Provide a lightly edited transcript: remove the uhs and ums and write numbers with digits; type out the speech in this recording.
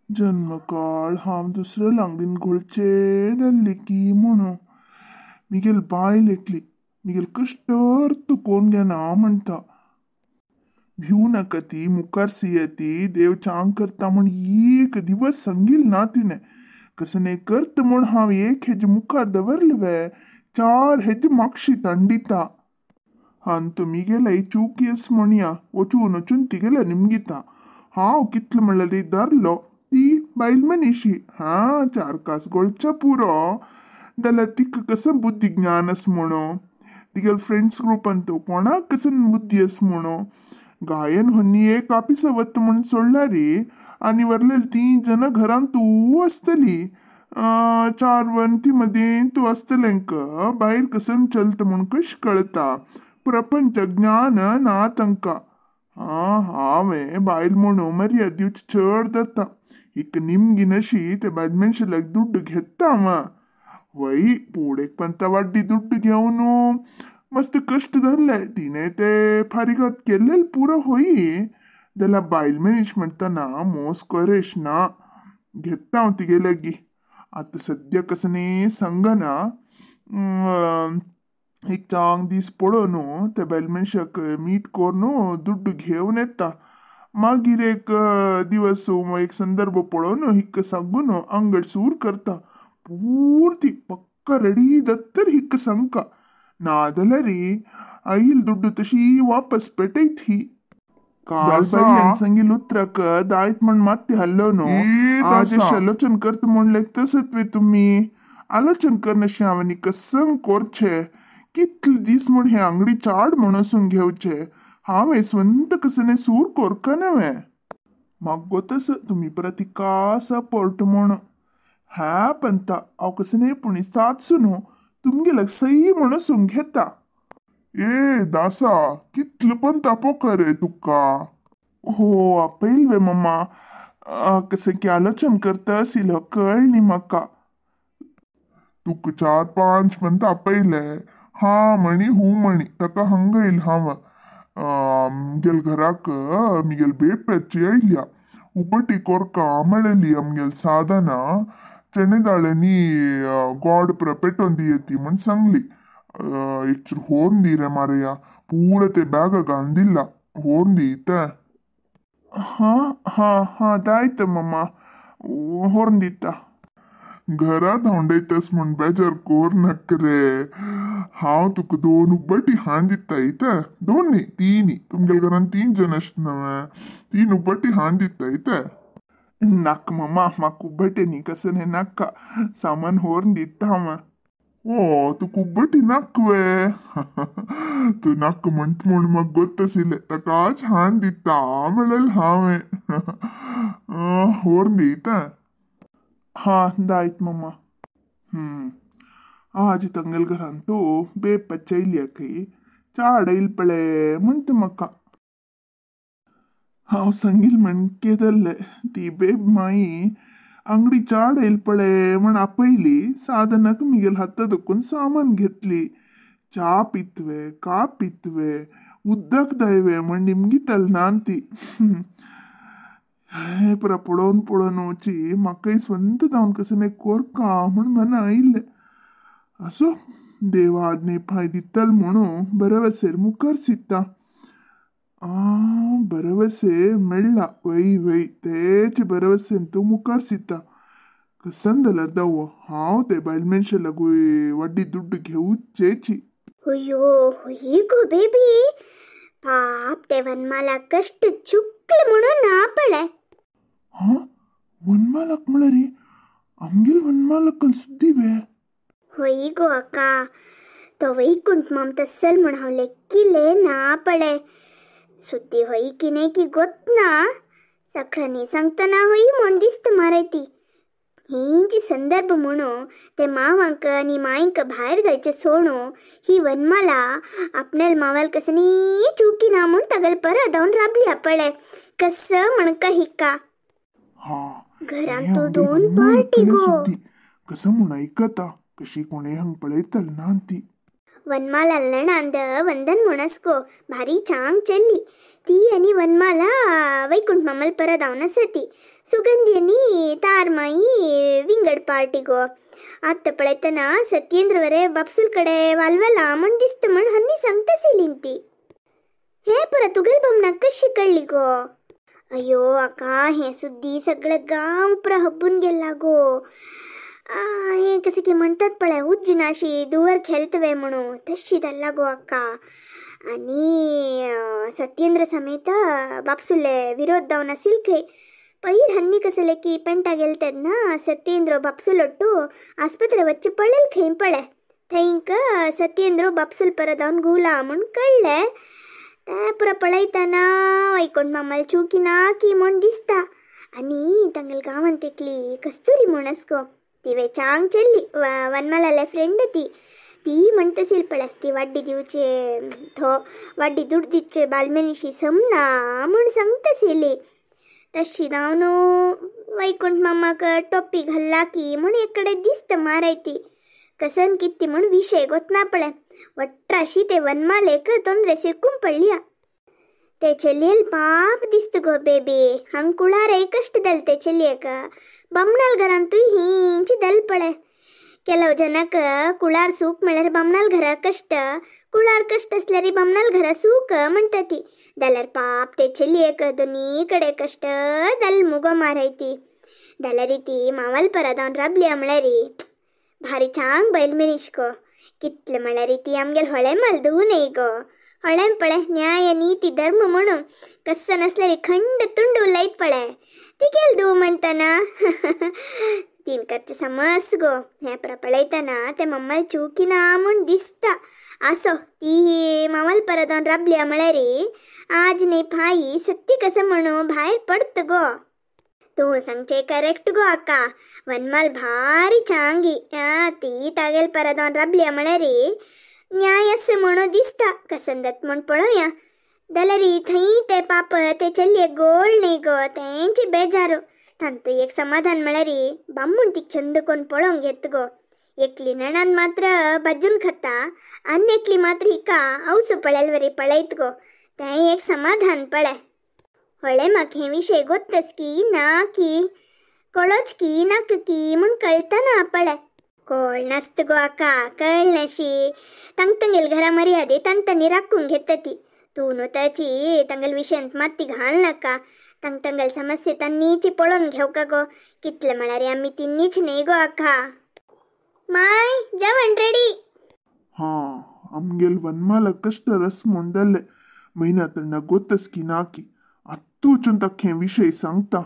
जन्मकाळ हांव दुसऱ्या लांगडीन घोळचे धरली की म्हणून मिगेल बाय लेखली मिगेल कष्टर तू कोण घेना म्हणता. भिवू नका ती मुखार सियती देव चांग करता म्हण एक दिवस सांगील ना तिने. कसं नाही करत म्हण हांव एक हेज मुखार दवरलवे 4 हेज मागशी तांडिता. हान तुम्ही गेला चूक येस म्हणया वचून वचून ती गेला निमगिता. हांव कितलं म्हणल्यार रे धरलो ती बायल मनीशी. हा 4 कास गोळच्या पुरो जाल्यार तिका कसं बुद्धी ज्ञान अस म्हणो. तिगेल फ्रेंड्स ग्रुपान तो कोणाक कसं बुद्धी अस म्हणो. गायन हन्नी एक ऑफिस वत म्हण सोडला रे आणि वरलेली 3 जण घरान तू असतली. 4 वंती मध्ये तू असतलेंक बाहेर कसं चलत म्हण कश कळता. प्रपंच ज्ञान ना तंका. हांवें बायल म्हणून मर्यादेची चड जाता. एक निमगिनशी ते बायल मनशालाक दुड्ड घेता मा. वय पोडेक पंता वाड्डी दुड्ड घेऊन मस्त कष्ट धरले तिने ते फारीगात केलेल पुरं होई जाल्यार बायल मनीस म्हणतना मोस करेश ना. घेता हांव तिगे लागी. आता सद्या कसं न्ही सांगना एक चांग दीस पळोवन त्या बायल मनशाक मीट करून दुड्ड घेवन येता. मागीर एक दिवस एक संदर्भ पळोवन हिक्क सांगून अंगड सूर करता. पूर्ती पक्का रेडी दत्तर हिक्क सांगका नादल्या रे आईल दुड्ड तशी वापस पेटयत ही. काल बायल्यान सांगिल उतराक दायत म्हण माती हल्लो न्हू. आज आलोचन करत म्हणले तसत वे तुम्ही आलोचन करनाशे हांवें कसं कोरचे. कितले दीस म्हण हे अंगडी चाड म्हणून घेवचे. हांवें स्वंत कसं सूर कोरका नवे. मग तस तुम्ही प्रतिका सपोर्ट म्हण. हा पंता हांव कसं पुणी सातसून तुमगेला सई म्हणून घेता. ए दासा कितलं पण तापोका रे तुका. हो आपयल वे मम्मा. कसं की आलोचन करता आसिल कळ्ळी म्हाका. तुका 4-5 म्हणता आपयले हा म्हणी हू म्हणी ताका हंगा येईल हांव. आमगेल घराक मिगेल बेपेची आयल्या उबटी कोरका म्हळेली आमगेल साधना चणे दाळ्यांनी गॉड पेटोवन दियेती म्हण सांगली. एक होर्न दी रे मारया पूरा ते बॅग घालून दिला होर्न दी ते. हा हा हा दायत मम्मा होर्न दिता. घरात हांडयतस म्हण बेजार कोर नक रे. हांव तुका 2 उब्बटी हाण दिता इथे. 2 न्ही 3 तुमगेल घरान 3 जण आसत नवे 3 उब्बटी हाण दिता इथे. नाक मम्मा म्हाका उब्बटे न्ही कसं न्ही नाका सामान होर्न दिता हांव. ओ तुका उब्बटी नाक वे. तू नाक म्हणत म्हण म्हाका गोत आशिल्लें ताका आज हाण दिता म्हणलें हांवें. होर्न दिता. हा दायत मम्मा. आज तंगल घरान तू बेप चैलियाकी चाड येईल पळे म्हणत म्हाका. हांव सांगील म्हण केदल्ले ती बेब माई अंगडी चाड येईल पळे म्हण आपयली. साधनाक मिगेल हात दुखून सामान घेतली. चा पितवे का पितवे उदक दायवे म्हण निमगितल नान ती. हे पुरा पळोवन पळोवन वची म्हाकाय स्वंत जावन कसं नाही कोरका म्हण मना आयिल्ले. असो देवा आज्ञे पाय दितल म्हणून बरवसेर मुखार सिता. बरवसे मेळ्ळा वय वय तेच बरवसेन तू मुखार सिता. कसन जाल्यार दावो हांव ते बायल मनशा लागू वाड्डी दुड्ड घेवचेची. हुयो हुई गो बेबी पाप ते वनमाला कष्ट चुकले म्हणून ना पळे. हा वनमालक म्हळ्यार रे आमगेल वनमालकल सुद्दी वे. होई गो अक्का तो वैकुंठ माम तस्सल म्हण हांव लेक्किले ना पळे. सुद्दी होई की नाही की गोत ना. सखळ्यांनी सांगतना होई म्हण दिसत मारे ती. हिंची संदर्भ म्हणू ते मावांक आणि माईंक भायर घालचे सोडू ही वनमाला आपल्याला मावाल कसनी चुकी ना म्हण तगल परत जाऊन राबली पळे. कस म्हणका हिक्का घरान तू 2 पार्टी गो. कसं म्हण ऐकता कशी कोणे हंग पळयतल ना ती. वनमाला नणांद वंदन म्हणसको भारी चांग चल्ली ती आणि वनमाला वैकुंठ मामल परत सती सुगंधी आणि तारमाई विंगड पार्टी गो आता पळयतना सत्येंद्र वरे बापसूल कडे वालवाला म्हण दिसत म्हण हन्नी सांगता ती हे परत तुगल बमना कशी कळली गो अयो आका हे सुद्दी सगळं गाव पुरा हब्बून गेला गो हे कसे की म्हणतात पळय उज्जनाशी दुवर खेळतवे म्हणू तशी दल्ला गो अक्का आणि सत्येंद्र समेत बापसुले विरोध दावन असेल खे पहीर हन्नी कसले की पेंटा गेलतेद ना सत्येंद्र बापसुलೊಟ್ಟು आस्पत्रे वच्चे पळेल खैं पळे थैंक सत्येंद्र बापसुल परदावन गुला म्हण कळले त्या पुरा पळयताना वैकुंठ मामल चुकीना की म्हण दिसता आणि तांगल गावान तेकली कस्तुरी म्हणस गो ती वे चांग चल्ली वनमालाले फ्रेंड ती म्हणतसील पळे ती वाड्डी दिवचे थो वाड्डी दुड्ड दिवचे बालमेनिशी समना म्हण सांगतसिली तशी नावनो वैकुंठ मामाक टोपी घाल्ला की म्हण एकडे दिसत मारायती कसन कित्ती म्हण विषय गोतना पळे वट्राशी ते वनमालेक तोंड्रे सिरकून पडलिया ते ಚೆಲ್ಲಿಯಲ್ ಪಾಪ ದಿಸ್ತು ಗೋ ಬೇಬಿ ಹಂಗೆ ಕುಳಾರೆ ಕಷ್ಟ ದಲ್ತೆ ಚೆಲ್ಲಿಯಕ ಬಮ್ನಾಲ್ घरांतू ಹಿಂಚಿ ದಲ್ಪಳೆ ಕೆಲವು ಜನಕ कुळार सूक म्हळ्यार बमनाल घरा कष्ट कुळार कष्ट असल्यारी बमनाल घरा सूक म्हणतती जाल्यार पाप ते ಚೆಲ್ಲಿಯಕ दोनी कडे कष्ट दल मुगो मारायती जाल्यार ती मावाल परदावन राबल्या म्हळ्यारी भारी चांग बैल मेनिश गो कितले म्हळ्यार ती आमगेर होळे मालदू न्हय गो हळेम पळे न्याय नीती धर्म म्हणून कस नसल्यारी खंड तुंड उलयत पळे ती केल दू म्हणताना तीन करचे समज गो हे पळयताना ते मम्माल चुकीना म्हूण दिसता आसो ती मावाल परदावन राबल्या म्हळ्यारी आज न्ही फाई सत्य कसं म्हणू भायर पडत गो तू सांगचे करेक्ट गो आका वनमाल भारी चांगी ती तागेल परदावन राबल्या म्हळ्यारी न्याय असे म्हणू दिसता कसंदत म्हण पळोवया जाल्यार थंय ते पाप ते चल्ले गोळ न्ही गो तेंची बेजारो तांतू एक समाधान म्हळ्यार बामूण ती छंद कोण पळोवंक घेत गो एकली नणान मात्र भाजून खाता आनी एकली मात्र हिका औसो पळेल वरी पळयत गो तें एक समाधान पळे हळे म्हाका हे विशय गोत्तस की ना की कळोच की नाक की म्हूण कळतना पळे कोळ नासत गो आका कळनाशी तांगेल घरा मर्यादे तांतांनी राखून घेता ती तू न्हू ताची तांगेल विशयांत माती घाल नाका तांगेल समस्या तांनीची पळोवन घेवका गो कितले म्हळ्यार आमी तिन्नीच न्ही गो आका माय जेवण रेडी हा आमगेल वनमाला कष्ट रस म्हूण जाल्ले महिना तर ना गोतस की ना की आत्तूच ताक हे विशय सांगता